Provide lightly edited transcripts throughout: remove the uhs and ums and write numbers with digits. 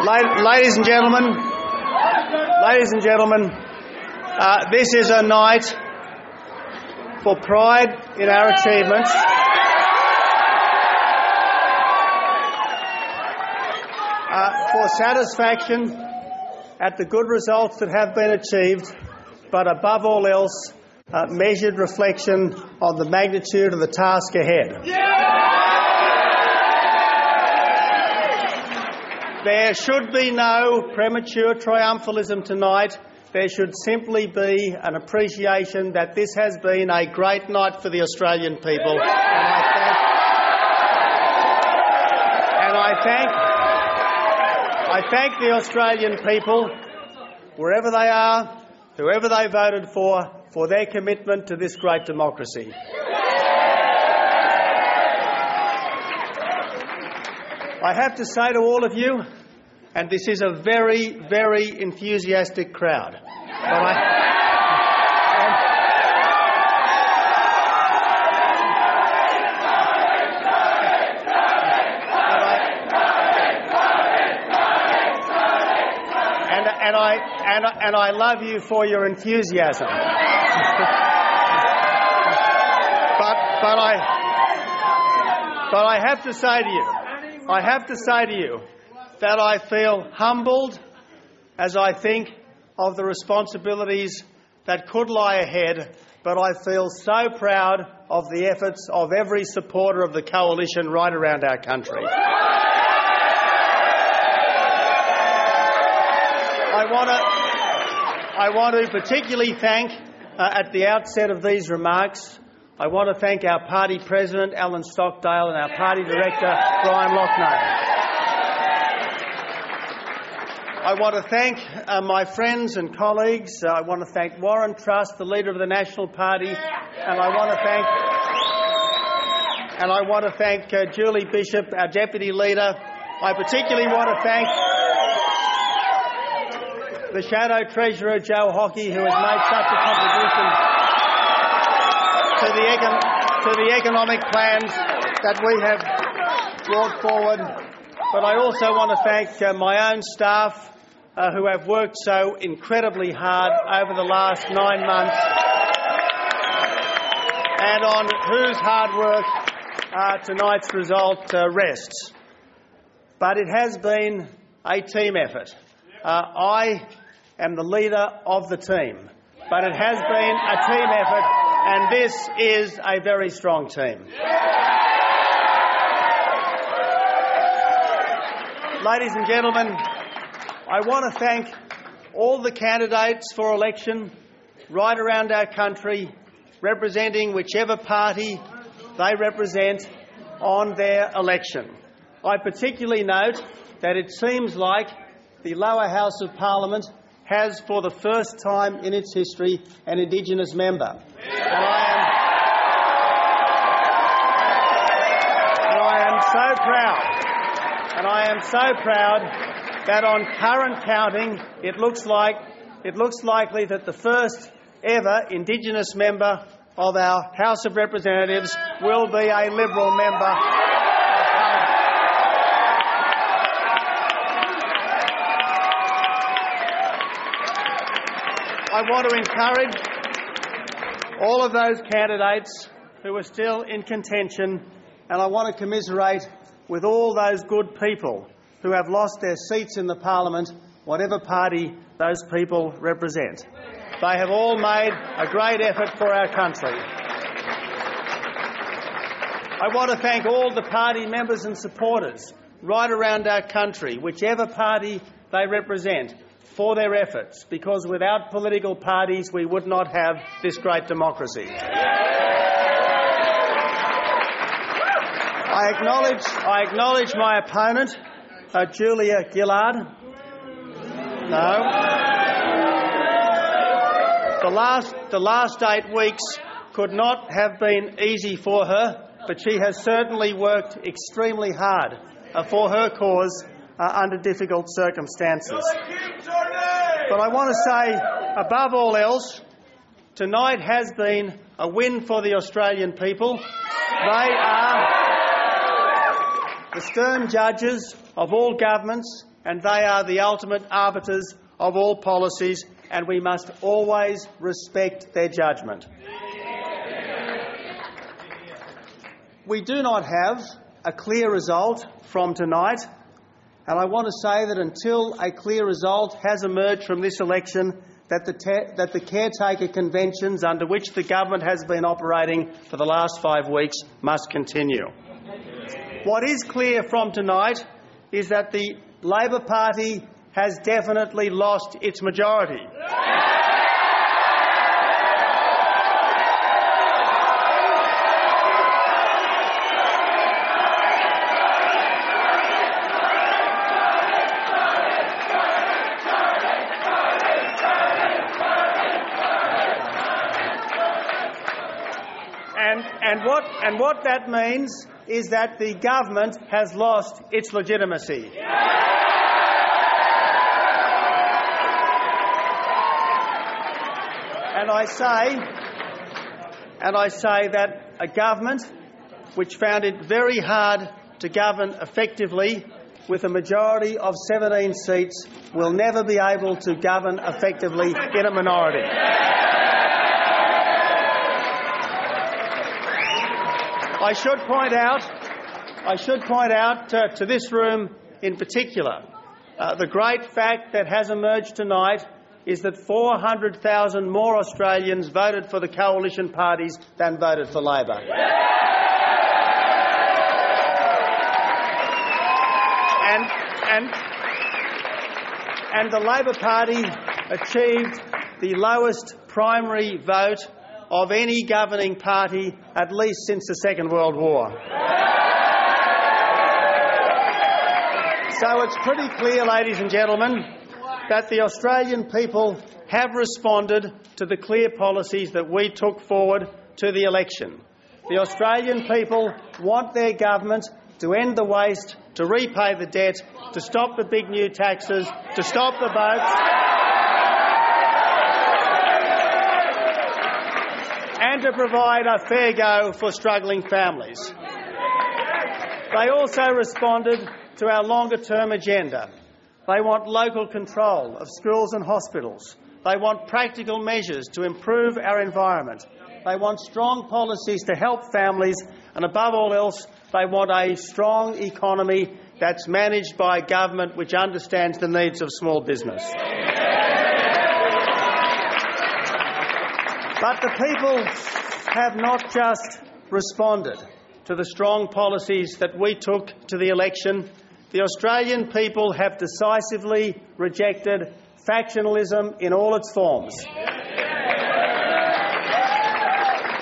Ladies and gentlemen, this is a night for pride in our achievements. For satisfaction at the good results that have been achieved, but above all else, measured reflection on the magnitude of the task ahead. There should be no premature triumphalism tonight. There should simply be an appreciation that this has been a great night for the Australian people. And I thank the Australian people, wherever they are, whoever they voted for their commitment to this great democracy. I have to say to all of you, and this is a very, very enthusiastic crowd, and I love you for your enthusiasm. But I have to say to you, that I feel humbled as I think of the responsibilities that could lie ahead, but I feel so proud of the efforts of every supporter of the coalition right around our country. I want to particularly thank, at the outset of these remarks, I want to thank our party president, Alan Stockdale, and our party director, Brian Loughnane. I want to thank my friends and colleagues. I want to thank Warren Truss, the leader of the National Party, and I want to thank Julie Bishop, our deputy leader. I particularly want to thank the Shadow Treasurer, Joe Hockey, who has made such a contribution to the economic plans that we have brought forward. But I also want to thank my own staff who have worked so incredibly hard over the last 9 months and on whose hard work tonight's result rests. But it has been a team effort. I am the leader of the team, but it has been a team effort, and this is a very strong team. Ladies and gentlemen, I want to thank all the candidates for election right around our country, representing whichever party they represent on their election. I particularly note that it seems like the lower house of Parliament has, for the first time in its history, an Indigenous member. And I am so proud that on current counting, it looks likely that the first ever Indigenous member of our House of Representatives will be a Liberal member. I want to encourage all of those candidates who are still in contention, and I want to commiserate with all those good people who have lost their seats in the Parliament, whatever party those people represent. They have all made a great effort for our country. I want to thank all the party members and supporters right around our country, whichever party they represent, for their efforts, because without political parties we would not have this great democracy. I acknowledge my opponent, Julia Gillard. No. The last 8 weeks could not have been easy for her, but she has certainly worked extremely hard for her cause under difficult circumstances. But I want to say, above all else, tonight has been a win for the Australian people. They are the stern judges of all governments and they are the ultimate arbiters of all policies, and we must always respect their judgment. We do not have a clear result from tonight, and I want to say that until a clear result has emerged from this election, that the caretaker conventions under which the government has been operating for the last 5 weeks must continue. What is clear from tonight is that the Labor Party has definitely lost its majority. And what that means is that the government has lost its legitimacy. And I say that a government which found it very hard to govern effectively with a majority of 17 seats will never be able to govern effectively in a minority. I should point out to this room in particular, the great fact that has emerged tonight is that 400,000 more Australians voted for the coalition parties than voted for Labor. And the Labor Party achieved the lowest primary vote of any governing party at least since the Second World War. So it's pretty clear, ladies and gentlemen, that the Australian people have responded to the clear policies that we took forward to the election. The Australian people want their government to end the waste, to repay the debt, to stop the big new taxes, to stop the votes, and to provide a fair go for struggling families. They also responded to our longer-term agenda. They want local control of schools and hospitals. They want practical measures to improve our environment. They want strong policies to help families, and above all else, they want a strong economy that's managed by a government which understands the needs of small business. But the people have not just responded to the strong policies that we took to the election. The Australian people have decisively rejected factionalism in all its forms.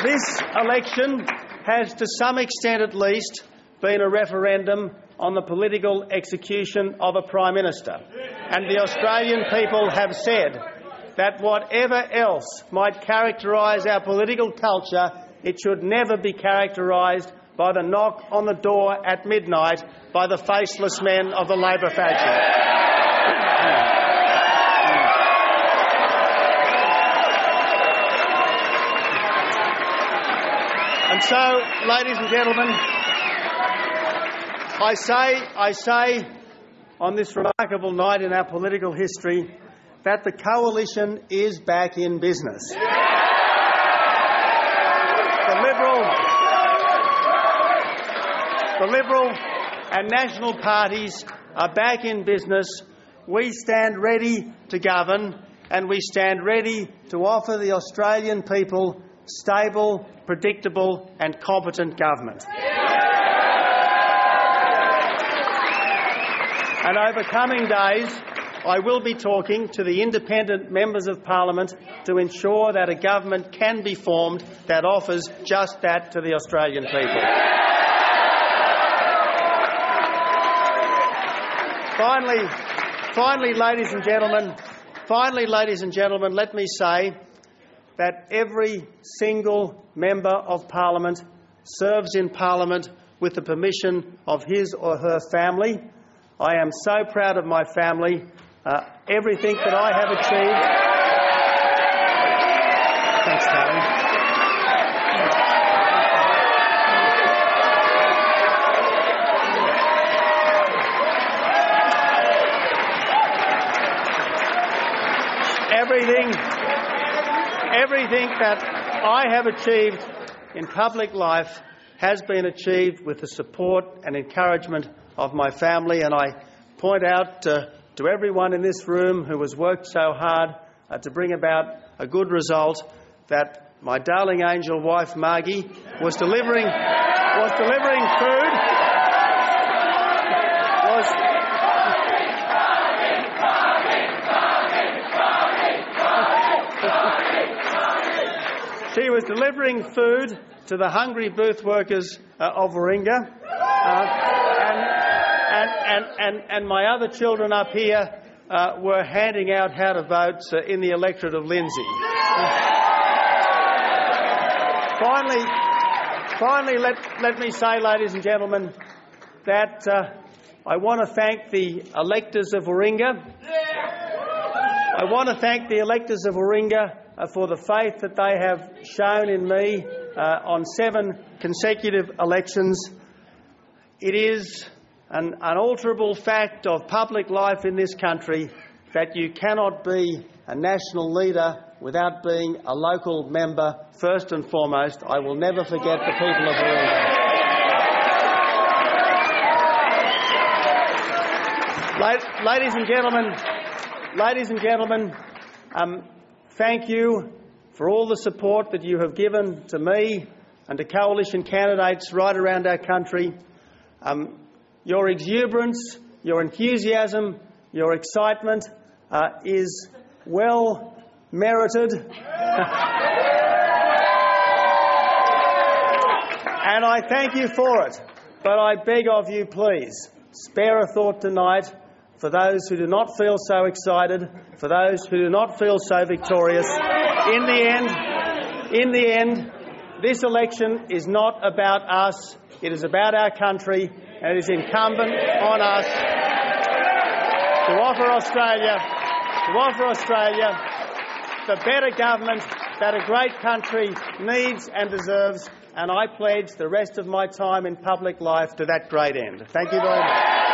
This election has, to some extent at least, been a referendum on the political execution of a Prime Minister. And the Australian people have said that whatever else might characterise our political culture, it should never be characterised by the knock on the door at midnight by the faceless men of the Labor faction. And so, ladies and gentlemen, I say on this remarkable night in our political history that the coalition is back in business. The Liberal and National parties are back in business. We stand ready to govern, and we stand ready to offer the Australian people stable, predictable and competent government. And over coming days, I will be talking to the independent members of Parliament to ensure that a government can be formed that offers just that to the Australian people. Finally, ladies and gentlemen, let me say that every single member of Parliament serves in Parliament with the permission of his or her family. I am so proud of my family. Everything that I have achieved. Thanks, darling. Everything that I have achieved in public life has been achieved with the support and encouragement of my family, and I point out to everyone in this room who has worked so hard to bring about a good result that my darling angel wife Margie was delivering food. She was delivering food to the hungry booth workers of Warringah, and my other children up here were handing out how to vote in the electorate of Lindsay. Finally, let me say, ladies and gentlemen, that I want to thank the electors of Warringah. I want to thank the electors of Warringah for the faith that they have shown in me on 7 consecutive elections. It is an unalterable fact of public life in this country that you cannot be a national leader without being a local member first and foremost. I will never forget the people of Warringah. Ladies and gentlemen, thank you for all the support that you have given to me and to coalition candidates right around our country. Your exuberance, your enthusiasm, your excitement is well merited. And I thank you for it. But I beg of you, please, spare a thought tonight for those who do not feel so excited, for those who do not feel so victorious. In the end, this election is not about us. It is about our country, and it is incumbent on us to offer Australia the better government that a great country needs and deserves, and I pledge the rest of my time in public life to that great end. Thank you very much.